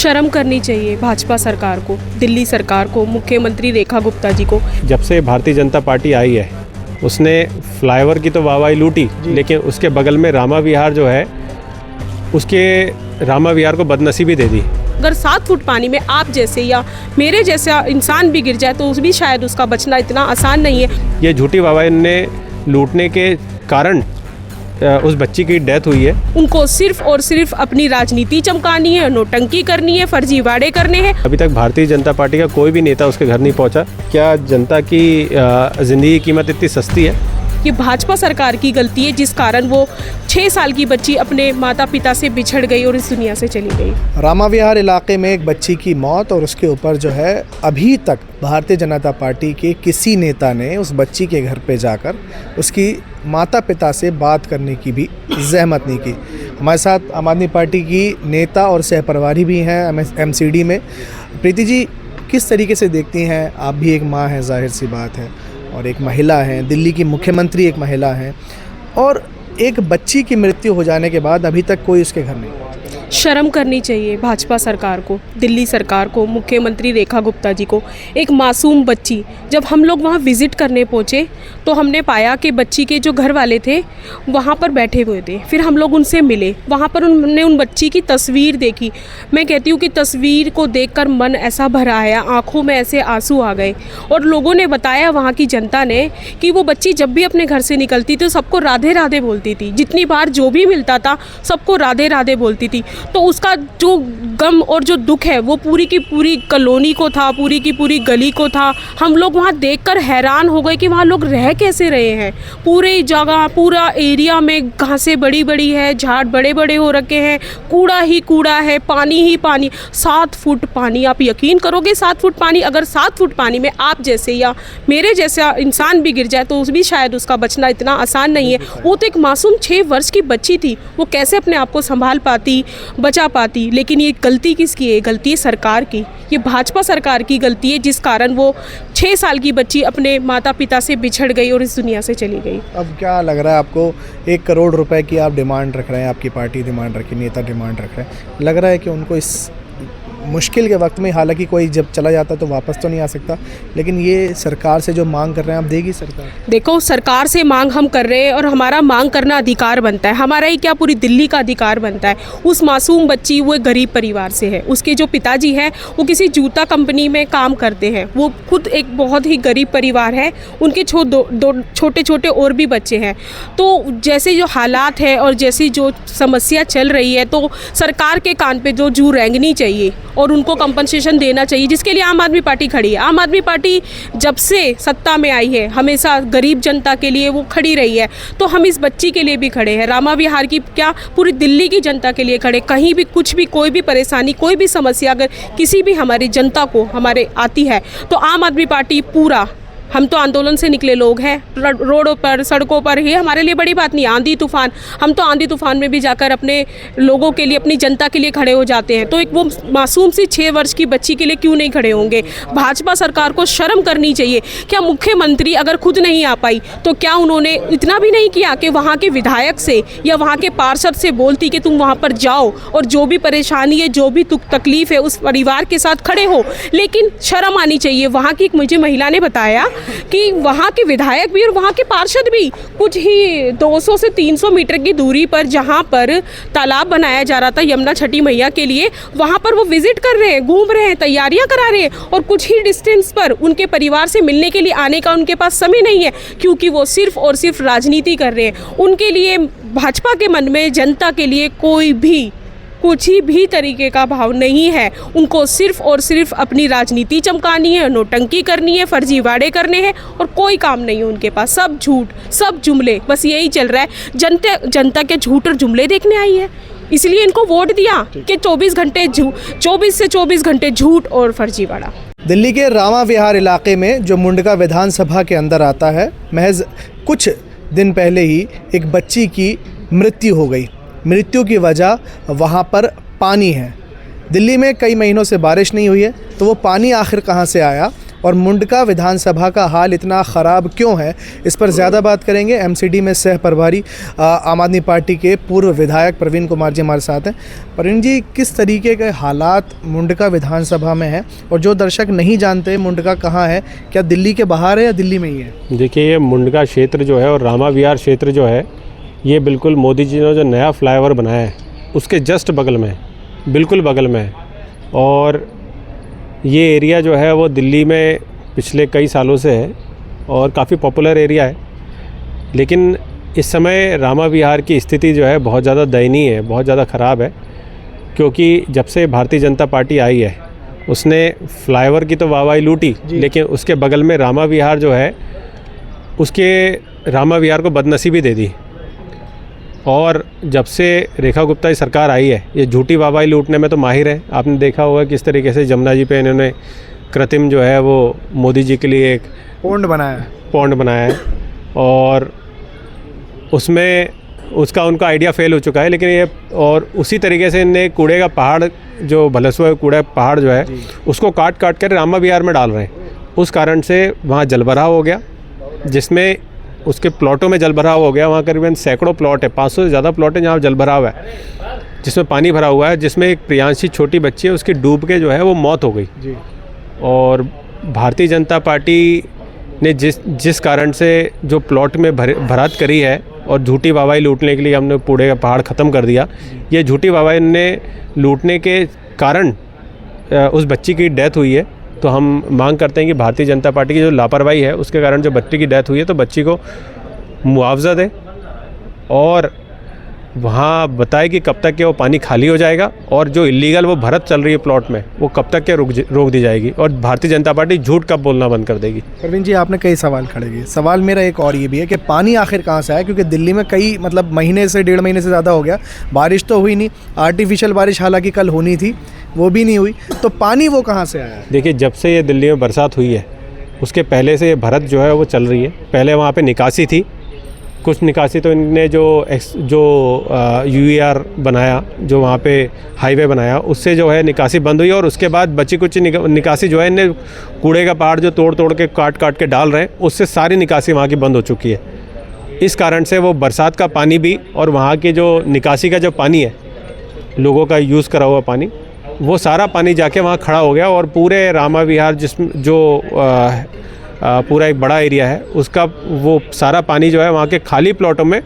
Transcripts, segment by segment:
शर्म करनी चाहिए भाजपा सरकार को, दिल्ली सरकार को, मुख्यमंत्री रेखा गुप्ता जी को। जब से भारतीय जनता पार्टी आई है उसने फ्लाईओवर की तो वाहवाही लूटी, लेकिन उसके बगल में रामा विहार जो है उसके रामा विहार को बदनसीबी दे दी। अगर 7 फुट पानी में आप जैसे या मेरे जैसा इंसान भी गिर जाए तो भी शायद उसका बचना इतना आसान नहीं है। ये झूठी वाहवाही ने लूटने के कारण उस बच्ची की डेथ हुई है। उनको सिर्फ और सिर्फ अपनी राजनीति चमकानी है, नोटंकी करनी है, फर्जीवाड़े करने हैं। अभी तक भारतीय जनता पार्टी का कोई भी नेता उसके घर नहीं पहुंचा। क्या जनता की ज़िंदगी की कीमत इतनी सस्ती है? ये भाजपा सरकार की गलती है जिस कारण वो 6 साल की बच्ची अपने माता पिता से बिछड़ गई और इस दुनिया से चली गई। रामा विहार इलाके में एक बच्ची की मौत और उसके ऊपर जो है अभी तक भारतीय जनता पार्टी के किसी नेता ने उस बच्ची के घर पे जाकर उसकी माता पिता से बात करने की भी जहमत नहीं की। हमारे साथ आम आदमी पार्टी की नेता और सहप्रभारी भी हैं MCD में। प्रीति जी, किस तरीके से देखती हैं? आप भी एक माँ हैं, जाहिर सी बात है, और एक महिला हैं, दिल्ली की मुख्यमंत्री एक महिला हैं, और एक बच्ची की मृत्यु हो जाने के बाद अभी तक कोई उसके घर नहीं। शर्म करनी चाहिए भाजपा सरकार को, दिल्ली सरकार को, मुख्यमंत्री रेखा गुप्ता जी को। एक मासूम बच्ची, जब हम लोग वहाँ विज़िट करने पहुँचे तो हमने पाया कि बच्ची के जो घर वाले थे वहाँ पर बैठे हुए थे। फिर हम लोग उनसे मिले, वहाँ पर उन्होंने उन बच्ची की तस्वीर देखी। मैं कहती हूँ कि तस्वीर को देखकर मन ऐसा भर आया, आँखों में ऐसे आंसू आ गए। और लोगों ने बताया, वहाँ की जनता ने, कि वो बच्ची जब भी अपने घर से निकलती थी सबको राधे राधे बोलती थी। जितनी बार जो भी मिलता था सबको राधे राधे बोलती थी। तो उसका जो गम और जो दुख है वो पूरी की पूरी कॉलोनी को था, पूरी की पूरी गली को था। हम लोग वहाँ देखकर हैरान हो गए कि वहाँ लोग रह कैसे रहे हैं। पूरे जगह, पूरा एरिया में घासें बड़ी बड़ी है, झाड़ बड़े बड़े हो रखे हैं, कूड़ा ही कूड़ा है, पानी ही पानी। 7 फुट पानी, आप यकीन करोगे 7 फुट पानी? अगर 7 फुट पानी में आप जैसे या मेरे जैसा इंसान भी गिर जाए तो भी शायद उसका बचना इतना आसान नहीं है। वो तो एक मासूम 6 वर्ष की बच्ची थी, वो कैसे अपने आप को संभाल पाती, बचा पाती? लेकिन ये गलती किसकी है? गलती है सरकार की। ये भाजपा सरकार की गलती है जिस कारण वो 6 साल की बच्ची अपने माता पिता से बिछड़ गई और इस दुनिया से चली गई। अब क्या लग रहा है आपको? 1 करोड़ रुपए की आप डिमांड रख रहे हैं, आपकी पार्टी डिमांड रखी, नेता डिमांड रख रहे हैं। लग रहा है कि उनको इस मुश्किल के वक्त में, हालांकि कोई जब चला जाता तो वापस तो नहीं आ सकता, लेकिन ये सरकार से जो मांग कर रहे हैं आप देगी सरकार? देखो, सरकार से मांग हम कर रहे हैं और हमारा मांग करना अधिकार बनता है। हमारा ही क्या, पूरी दिल्ली का अधिकार बनता है। उस मासूम बच्ची, वो एक गरीब परिवार से है। उसके जो पिताजी हैं वो किसी जूता कंपनी में काम करते हैं। वो खुद एक बहुत ही गरीब परिवार है। उनके दो छोटे छोटे और भी बच्चे हैं। तो जैसे जो हालात है और जैसी जो समस्या चल रही है, तो सरकार के कान पे जो जू रेंगनी चाहिए और उनको कंपनसेशन देना चाहिए, जिसके लिए आम आदमी पार्टी खड़ी है। आम आदमी पार्टी जब से सत्ता में आई है हमेशा गरीब जनता के लिए वो खड़ी रही है। तो हम इस बच्ची के लिए भी खड़े हैं, रामा विहार की क्या, पूरी दिल्ली की जनता के लिए खड़े। कहीं भी कुछ भी, कोई भी परेशानी, कोई भी समस्या अगर किसी भी हमारी जनता को हमारे आती है तो आम आदमी पार्टी पूरा, हम तो आंदोलन से निकले लोग हैं, रोडों पर, सड़कों पर, ये हमारे लिए बड़ी बात नहीं। आंधी तूफान, हम तो आंधी तूफान में भी जाकर अपने लोगों के लिए, अपनी जनता के लिए खड़े हो जाते हैं। तो एक वो मासूम सी 6 वर्ष की बच्ची के लिए क्यों नहीं खड़े होंगे? भाजपा सरकार को शर्म करनी चाहिए। क्या मुख्यमंत्री अगर खुद नहीं आ पाई तो क्या उन्होंने इतना भी नहीं किया कि वहाँ के विधायक से या वहाँ के पार्षद से बोलती कि तुम वहाँ पर जाओ और जो भी परेशानी है, जो भी तकलीफ है, उस परिवार के साथ खड़े हो? लेकिन शर्म आनी चाहिए। वहाँ की एक मुझे महिला ने बताया कि वहाँ के विधायक भी और वहाँ के पार्षद भी कुछ ही 200 से 300 मीटर की दूरी पर, जहाँ पर तालाब बनाया जा रहा था यमुना छठी मैया के लिए, वहाँ पर वो विजिट कर रहे हैं, घूम रहे हैं, तैयारियां करा रहे हैं, और कुछ ही डिस्टेंस पर उनके परिवार से मिलने के लिए आने का उनके पास समय नहीं है, क्योंकि वो सिर्फ और सिर्फ राजनीति कर रहे हैं। उनके लिए, भाजपा के मन में जनता के लिए कोई भी, कुछ ही भी तरीके का भाव नहीं है। उनको सिर्फ और सिर्फ अपनी राजनीति चमकानी है, नोटंकी करनी है, फर्जीवाड़े करने हैं, और कोई काम नहीं है उनके पास। सब झूठ, सब जुमले, बस यही चल रहा है। जनता के झूठ और जुमले देखने आई है, इसलिए इनको वोट दिया कि 24 से 24 घंटे झूठ और फर्जीवाड़ा। दिल्ली के रामा विहार इलाके में, जो मुंडका विधानसभा के अंदर आता है, महज कुछ दिन पहले ही एक बच्ची की मृत्यु हो गई। मृत्यु की वजह वहाँ पर पानी है। दिल्ली में कई महीनों से बारिश नहीं हुई है, तो वो पानी आखिर कहाँ से आया, और मुंडका विधानसभा का हाल इतना ख़राब क्यों है, इस पर ज़्यादा बात करेंगे। एमसीडी में सह प्रभारी आम आदमी पार्टी के पूर्व विधायक प्रवीण कुमार जी हमारे साथ हैं। प्रवीण जी, किस तरीके के हालात मुंडका विधानसभा में हैं, और जो दर्शक नहीं जानते मुंडका कहाँ है, क्या दिल्ली के बाहर है या दिल्ली में ही है? देखिए, ये मुंडका क्षेत्र जो है और रामा विहार क्षेत्र जो है, ये बिल्कुल मोदी जी ने जो नया फ्लाईओवर बनाया है उसके जस्ट बगल में है, बिल्कुल बगल में है। और ये एरिया जो है वो दिल्ली में पिछले कई सालों से है और काफ़ी पॉपुलर एरिया है। लेकिन इस समय रामा विहार की स्थिति जो है बहुत ज़्यादा दयनीय है, बहुत ज़्यादा ख़राब है, क्योंकि जब से भारतीय जनता पार्टी आई है उसने फ्लाईओवर की तो वाहवाही लूटी, लेकिन उसके बगल में रामा विहार जो है उसके रामा विहार को बदनसीबी दे दी। और जब से रेखा गुप्ता की सरकार आई है, ये झूठी वाहवाही लूटने में तो माहिर है। आपने देखा होगा किस तरीके से जमुना जी पे इन्होंने कृत्रिम जो है वो मोदी जी के लिए एक पौंड बनाया है और उसमें उसका उनका आइडिया फेल हो चुका है। लेकिन ये और उसी तरीके से इनने कूड़े का पहाड़, जो भलसुआ कूड़ा पहाड़ जो है उसको काट काट कर रामा विहार में डाल रहे हैं। उस कारण से वहाँ जलभराव हो गया, जिसमें उसके प्लॉटों में जलभराव हो गया। वहाँ करीबन सैकड़ों प्लॉट है, 500 से ज़्यादा प्लॉट है जहाँ जलभराव है, जिसमें पानी भरा हुआ है, जिसमें एक प्रियांशी छोटी बच्ची है, उसकी डूब के जो है वो मौत हो गई जी। और भारतीय जनता पार्टी ने जिस कारण से जो प्लॉट में भरात करी है और झूठी वाहवाही लूटने के लिए हमने कूड़े का पहाड़ ख़त्म कर दिया। ये झूठी वाहवाही ने लूटने के कारण उस बच्ची की डेथ हुई है। तो हम मांग करते हैं कि भारतीय जनता पार्टी की जो लापरवाही है उसके कारण जो बच्ची की डेथ हुई है, तो बच्ची को मुआवजा दे और वहाँ बताए कि कब तक के वो पानी खाली हो जाएगा और जो इलीगल वो भरत चल रही है प्लॉट में वो कब तक के रोक दी जाएगी और भारतीय जनता पार्टी झूठ कब बोलना बंद कर देगी। प्रवीण जी, आपने कई सवाल खड़े किए। सवाल मेरा एक और ये भी है कि पानी आखिर कहाँ से आया, क्योंकि दिल्ली में कई महीने से 1.5 महीने से ज़्यादा हो गया, बारिश तो हुई नहीं, आर्टिफिशियल बारिश हालांकि कल होनी थी वो भी नहीं हुई, तो पानी वो कहाँ से आया? देखिए, जब से ये दिल्ली में बरसात हुई है उसके पहले से ये भरत जो है वो चल रही है। पहले वहाँ पे निकासी थी, कुछ निकासी तो इनने जो यूईआर बनाया, जो वहाँ पे हाईवे बनाया, उससे जो है निकासी बंद हुई और उसके बाद बची कुछ निकासी जो है इनने कूड़े का पहाड़ जो तोड़ तोड़ के काट काट के डाल रहे हैं, उससे सारी निकासी वहाँ की बंद हो चुकी है। इस कारण से वो बरसात का पानी भी और वहाँ के जो निकासी का जो पानी है, लोगों का यूज़ करा हुआ पानी, वो सारा पानी जाके वहाँ खड़ा हो गया और पूरे रामा विहार जिसमें जो पूरा एक बड़ा एरिया है उसका वो सारा पानी जो है वहाँ के खाली प्लॉटों में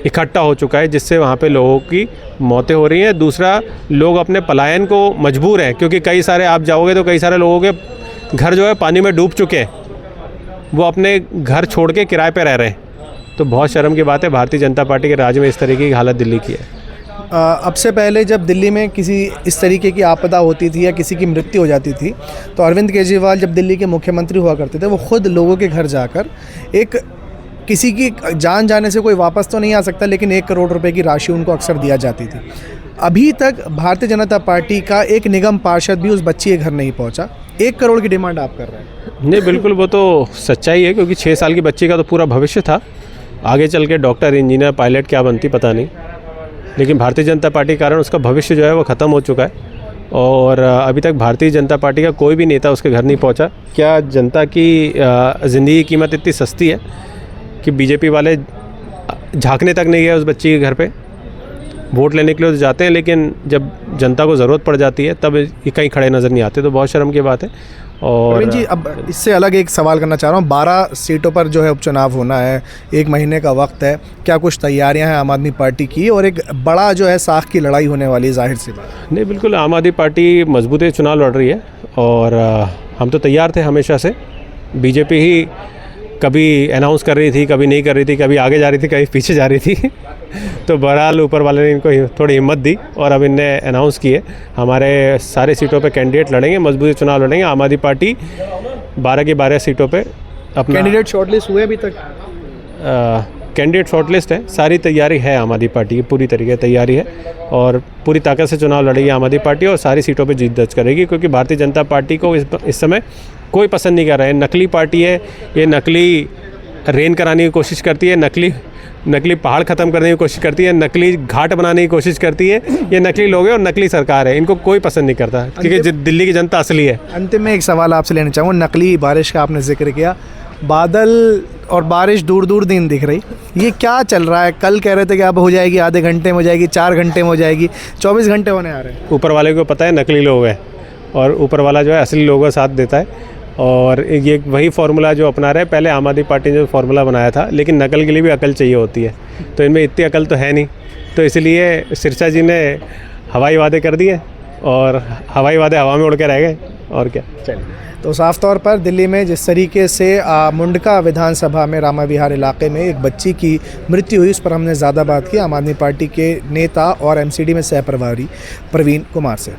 इकट्ठा हो चुका है, जिससे वहाँ पे लोगों की मौतें हो रही हैं। दूसरा, लोग अपने पलायन को मजबूर हैं, क्योंकि कई सारे आप जाओगे तो कई सारे लोगों के घर जो है पानी में डूब चुके हैं, वो अपने घर छोड़ के किराए पे रह रहे हैं। तो बहुत शर्म की बात है, भारतीय जनता पार्टी के राज्य में इस तरीके की हालत दिल्ली की है। अब से पहले जब दिल्ली में किसी इस तरीके की आपदा होती थी या किसी की मृत्यु हो जाती थी, तो अरविंद केजरीवाल जब दिल्ली के मुख्यमंत्री हुआ करते थे, वो खुद लोगों के घर जाकर किसी की जान जाने से कोई वापस तो नहीं आ सकता, लेकिन 1 करोड़ रुपए की राशि उनको अक्सर दिया जाती थी। अभी तक भारतीय जनता पार्टी का एक निगम पार्षद भी उस बच्ची के घर नहीं पहुँचा। 1 करोड़ की डिमांड आप कर रहे हैं? नहीं, बिल्कुल वो तो सच्चाई है, क्योंकि 6 साल की बच्ची का तो पूरा भविष्य था। आगे चल के डॉक्टर, इंजीनियर, पायलट क्या बनती पता नहीं, लेकिन भारतीय जनता पार्टी के कारण उसका भविष्य जो है वो ख़त्म हो चुका है और अभी तक भारतीय जनता पार्टी का कोई भी नेता उसके घर नहीं पहुंचा। क्या जनता की ज़िंदगी की कीमत इतनी सस्ती है कि बीजेपी वाले झांकने तक नहीं गए उस बच्ची के घर पे? वोट लेने के लिए तो जाते हैं, लेकिन जब जनता को ज़रूरत पड़ जाती है तब ये कहीं खड़े नज़र नहीं आते, तो बहुत शर्म की बात है। और जी, अब इससे अलग एक सवाल करना चाह रहा हूँ। 12 सीटों पर जो है उपचुनाव होना है, 1 महीने का वक्त है, क्या कुछ तैयारियां हैं आम आदमी पार्टी की? और एक बड़ा जो है साख की लड़ाई होने वाली है, जाहिर सी बात। नहीं, बिल्कुल आम आदमी पार्टी मजबूती चुनाव लड़ रही है और हम तो तैयार थे हमेशा से। बीजेपी ही कभी अनाउंस कर रही थी, कभी नहीं कर रही थी, कभी आगे जा रही थी, कभी पीछे जा रही थी तो बहरहाल ऊपर वाले ने इनको थोड़ी हिम्मत दी और अब इनने अनाउंस किए हमारे सारे सीटों पे कैंडिडेट लड़ेंगे, मजबूती चुनाव लड़ेंगे। आम आदमी पार्टी 12 की 12 सीटों पे अपना कैंडिडेट शॉर्टलिस्ट हुए अभी तक? कैंडिडेट शॉर्टलिस्ट है, सारी तैयारी है आम आदमी पार्टी की, पूरी तरीके से तैयारी है और पूरी ताकत से चुनाव लड़ेगी आम आदमी पार्टी और सारी सीटों पे जीत दर्ज करेगी, क्योंकि भारतीय जनता पार्टी को इस समय कोई पसंद नहीं कर रहा है। नकली पार्टी है ये, नकली रेन कराने की कोशिश करती है, नकली नकली पहाड़ ख़त्म करने की कोशिश करती है, नकली घाट बनाने की कोशिश करती है। ये नकली लोग हैं और नकली सरकार है, इनको कोई पसंद नहीं करता क्योंकि दिल्ली की जनता असली है। अंतिम में एक सवाल आपसे लेना चाहूँगा, नकली बारिश का आपने जिक्र किया, बादल और बारिश दूर दूर दिन दिख रही, ये क्या चल रहा है? कल कह रहे थे कि अब हो जाएगी, आधे घंटे में हो जाएगी, 4 घंटे में हो जाएगी, 24 घंटे होने आ रहे हैं। ऊपर वाले को पता है नकली लोग हैं और ऊपर वाला जो है असली लोगों का साथ देता है। और ये वही फार्मूला जो अपना रहे, पहले आम आदमी पार्टी ने जो फार्मूला बनाया था, लेकिन नकल के लिए भी अकल चाहिए होती है, तो इनमें इतनी अकल तो है नहीं, तो इसलिए सिरसा जी ने हवाई वादे कर दिए और हवाई वादे हवा में उड़ के रह गए और क्या। चलिए, तो साफ तौर पर दिल्ली में जिस तरीके से मुंडका विधानसभा में रामा विहार इलाके में एक बच्ची की मृत्यु हुई, उस पर हमने ज़्यादा बात की आम आदमी पार्टी के नेता और एमसीडी में सह प्रभारी प्रवीण कुमार से।